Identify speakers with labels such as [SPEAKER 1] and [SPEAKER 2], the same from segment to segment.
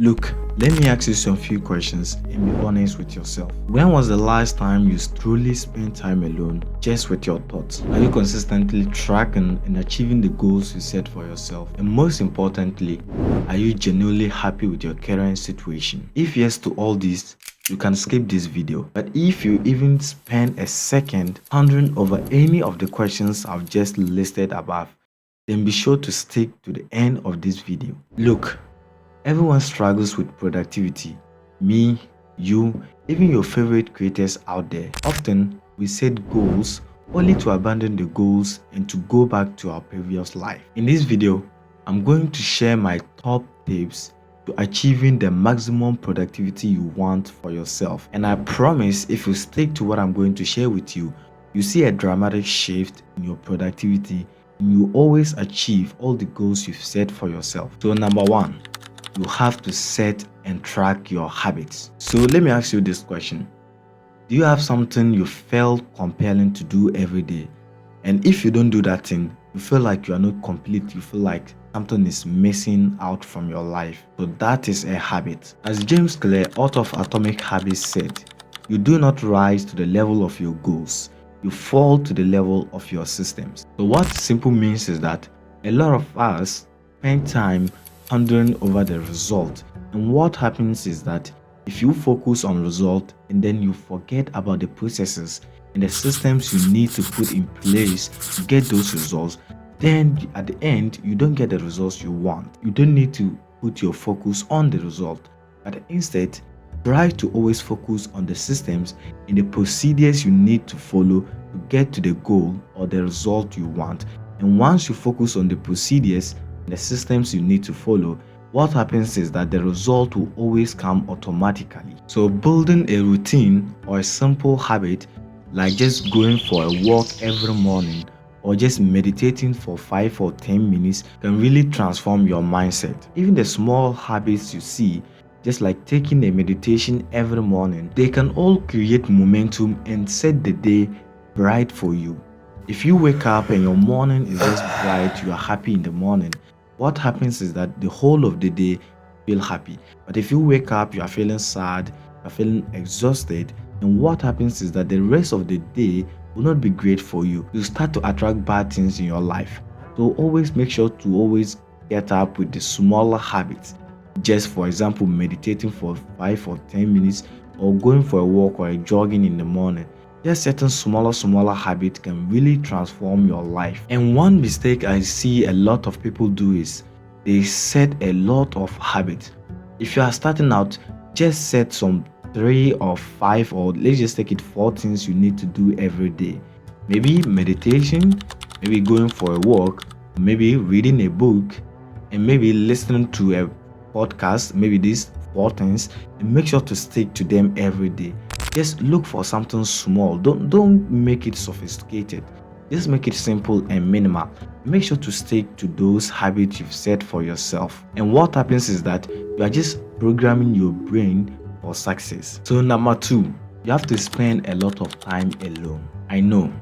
[SPEAKER 1] Look, let me ask you some few questions and be honest with yourself. When was the last time you truly spent time alone just with your thoughts? Are you consistently tracking and achieving the goals you set for yourself? And most importantly, are you genuinely happy with your current situation? If yes to all these, you can skip this video. But if you even spend a second pondering over any of the questions I've just listed above, then be sure to stick to the end of this video. Look, everyone struggles with productivity. Me, you, even your favorite creators out there. Often, we set goals only to abandon the goals and to go back to our previous life. In this video, I'm going to share my top tips to achieving the maximum productivity you want for yourself. And I promise if you stick to what I'm going to share with you, you see a dramatic shift in your productivity and you always achieve all the goals you've set for yourself. So number one, you have to set and track your habits. So let me ask you this question. Do you have something you felt compelling to do every day? And if you don't do that thing, you feel like you are not complete, you feel like something is missing out from your life. So that is a habit. As James Clear, author of Atomic Habits, said, you do not rise to the level of your goals, you fall to the level of your systems. So what simple means is that a lot of us spend time pondering over the result, and what happens is that if you focus on result and then you forget about the processes and the systems you need to put in place to get those results, then at the end you don't get the results you want. You don't need to put your focus on the result, but instead try to always focus on the systems and the procedures you need to follow to get to the goal or the result you want. And once you focus on the procedures, the systems you need to follow, what happens is that the result will always come automatically. So building a routine or a simple habit like just going for a walk every morning or just meditating for 5 or 10 minutes can really transform your mindset. Even the small habits you see, just like taking a meditation every morning, they can all create momentum and set the day bright for you. If you wake up and your morning is just bright, you are happy in the morning, what happens is that the whole of the day feel happy. But if you wake up, you are feeling sad, you are feeling exhausted, and what happens is that the rest of the day will not be great for you. You start to attract bad things in your life. So always make sure to always get up with the smaller habits. Just for example, meditating for 5 or 10 minutes or going for a walk or a jogging in the morning. Just certain smaller habits can really transform your life. And one mistake I see a lot of people do is they set a lot of habits. If you are starting out, just set some 3 or 5 or let's just take it 4 things you need to do every day. Maybe meditation, maybe going for a walk, maybe reading a book, and maybe listening to a podcast, maybe these 4 things, and make sure to stick to them every day. Just look for something small. Don't make it sophisticated. Just make it simple and minimal. Make sure to stick to those habits you've set for yourself. And what happens is that you are just programming your brain for success. So number 2, you have to spend a lot of time alone. I know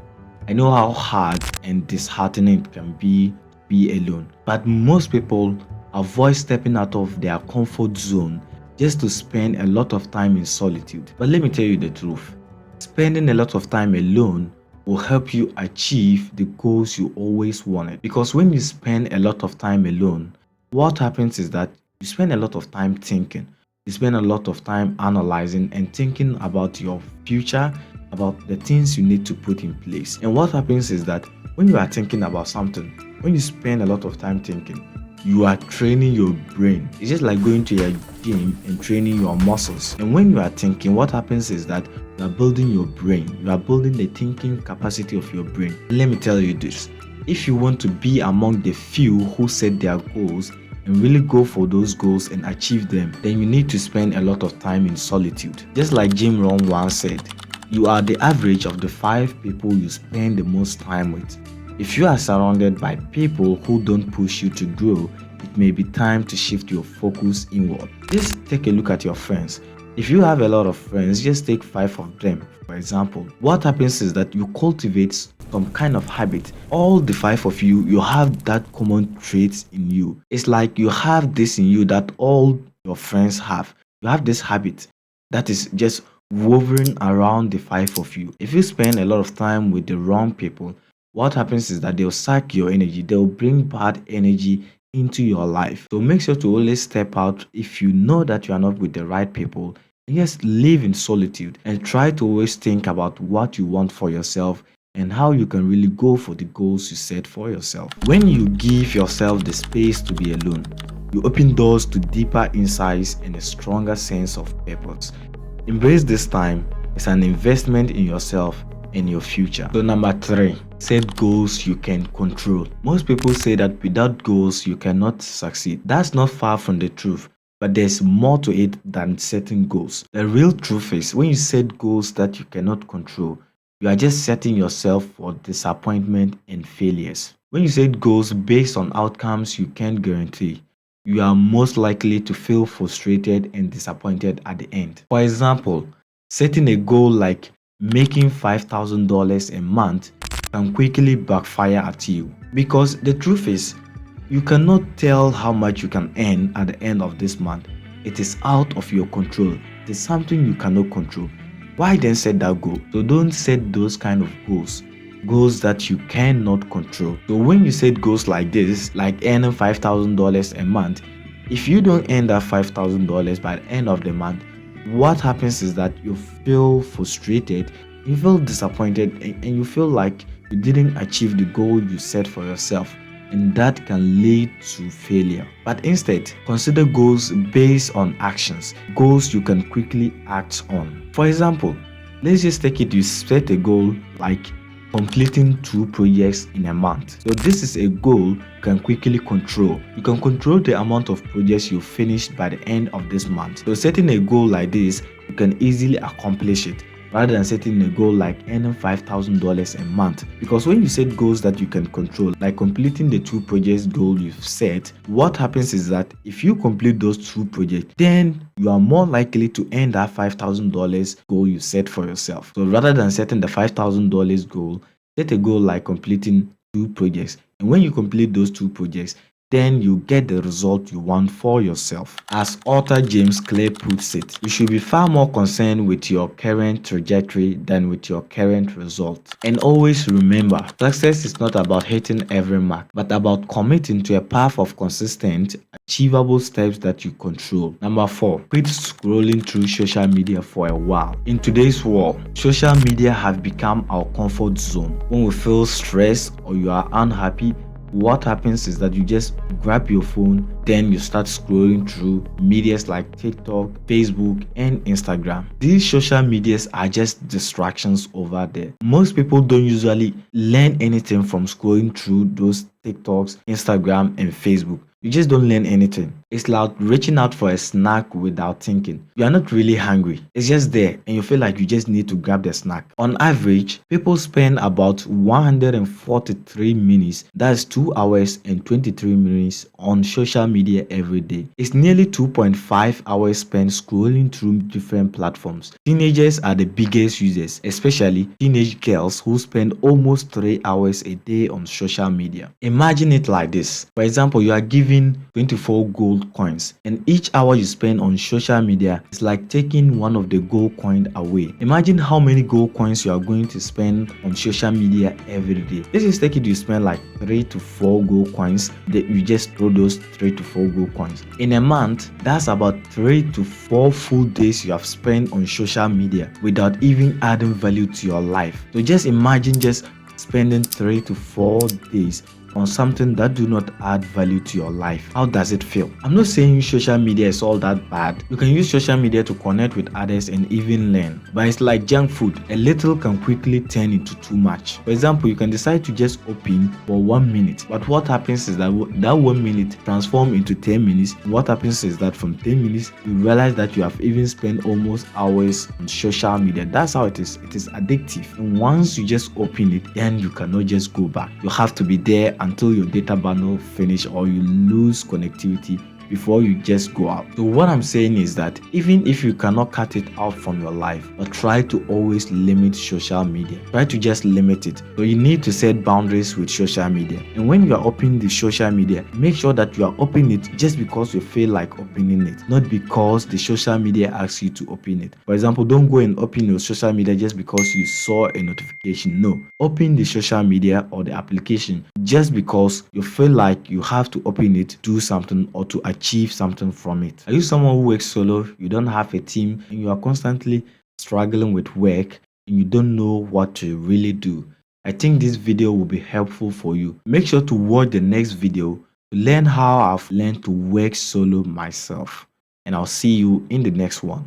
[SPEAKER 1] how hard and disheartening it can be alone. But most people avoid stepping out of their comfort zone just to spend a lot of time in solitude. But let me tell you the truth. Spending a lot of time alone will help you achieve the goals you always wanted. Because when you spend a lot of time alone, what happens is that you spend a lot of time thinking. You spend a lot of time analyzing and thinking about your future, about the things you need to put in place. And what happens is that when you are thinking about something, when you spend a lot of time thinking, you are training your brain. It's just like going to your gym and training your muscles. And when you are thinking, what happens is that you are building your brain. You are building the thinking capacity of your brain. Let me tell you this. If you want to be among the few who set their goals and really go for those goals and achieve them, then you need to spend a lot of time in solitude. Just like Jim Rohn once said, you are the average of the 5 people you spend the most time with. If you are surrounded by people who don't push you to grow, it may be time to shift your focus inward. Just take a look at your friends. If you have a lot of friends, just take 5 of them, for example. What happens is that you cultivate some kind of habit. All the 5 of you have that common trait in you. It's like you have this in you that all your friends have. You have this habit that is just woven around the five of you. If you spend a lot of time with the wrong people, what happens is that they'll suck your energy, they'll bring bad energy into your life. So make sure to always step out if you know that you are not with the right people. Yes, live in solitude and try to always think about what you want for yourself and how you can really go for the goals you set for yourself. When you give yourself the space to be alone, you open doors to deeper insights and a stronger sense of purpose. Embrace this time as an investment in yourself and your future. So number 3, set goals you can control. Most people say that without goals you cannot succeed. That's not far from the truth. But there's more to it than setting goals. The real truth is when you set goals that you cannot control, you are just setting yourself for disappointment and failures. When you set goals based on outcomes you can't guarantee, you are most likely to feel frustrated and disappointed at the end. For example, setting a goal like making $5,000 a month can quickly backfire at you because the truth is, you cannot tell how much you can earn at the end of this month. It is out of your control. It is something you cannot control. Why then set that goal? So don't set those kind of goals that you cannot control. So when you set goals like this, like earning $5,000 a month, if you don't earn that $5,000 by the end of the month, what happens is that you feel frustrated, you feel disappointed, and you feel like you didn't achieve the goal you set for yourself. And that can lead to failure. But instead, consider goals based on actions, goals you can quickly act on. For example, let's just take it, you set a goal like completing 2 projects in a month. So this is a goal you can quickly control. You can control the amount of projects you finish by the end of this month. So setting a goal like this, you can easily accomplish it, rather than setting a goal like earning $5,000 a month. Because when you set goals that you can control, like completing the 2 projects goal you've set, what happens is that if you complete those 2 projects, then you are more likely to earn that $5,000 goal you set for yourself. So rather than setting the $5,000 goal, set a goal like completing 2 projects. And when you complete those 2 projects, then you get the result you want for yourself. As author James Clear puts it, you should be far more concerned with your current trajectory than with your current result. And always remember, success is not about hitting every mark, but about committing to a path of consistent, achievable steps that you control. Number 4, quit scrolling through social media for a while. In today's world, social media have become our comfort zone. When we feel stressed or you are unhappy, what happens is that you just grab your phone, then you start scrolling through medias like TikTok, Facebook, and Instagram. These social medias are just distractions over there. Most people don't usually learn anything from scrolling through those TikToks, Instagram, and Facebook. You just don't learn anything. It's like reaching out for a snack without thinking. You are not really hungry. It's just there and you feel like you just need to grab the snack. On average, people spend about 143 minutes, that's 2 hours and 23 minutes on social media every day. It's nearly 2.5 hours spent scrolling through different platforms. Teenagers are the biggest users, especially teenage girls who spend almost 3 hours a day on social media. Imagine it like this. For example, you are given 24 gold coins and each hour you spend on social media is like taking one of the gold coins away. Imagine how many gold coins you are going to spend on social media every day. Let's just take it, you spend like 3 to 4 gold coins, that you just throw those 3 to 4 gold coins. In a month, that's about 3 to 4 full days you have spent on social media without even adding value to your life. So just imagine just spending 3 to 4 days on something that do not add value to your life. How does it feel? I'm not saying social media is all that bad. You can use social media to connect with others and even learn. But it's like junk food. A little can quickly turn into too much. For example, you can decide to just open for 1 minute. But what happens is that 1 minute transforms into 10 minutes. What happens is that from 10 minutes, you realize that you have even spent almost hours on social media. That's how it is. It is addictive. And once you just open it, then you cannot just go back. You have to be there until your data bundle finish or you lose connectivity before you just go out. So what I'm saying is that even if you cannot cut it out from your life, but try to always limit social media. Try to just limit it. So you need to set boundaries with social media. And when you are opening the social media, make sure that you are opening it just because you feel like opening it, not because the social media asks you to open it. For example, don't go and open your social media just because you saw a notification. No, open the social media or the application just because you feel like you have to open it, do something, or to achieve something from it. Are you someone who works solo? You don't have a team and you are constantly struggling with work and you don't know what to really do? I think this video will be helpful for you. Make sure to watch the next video to learn how I've learned to work solo myself. And I'll see you in the next one.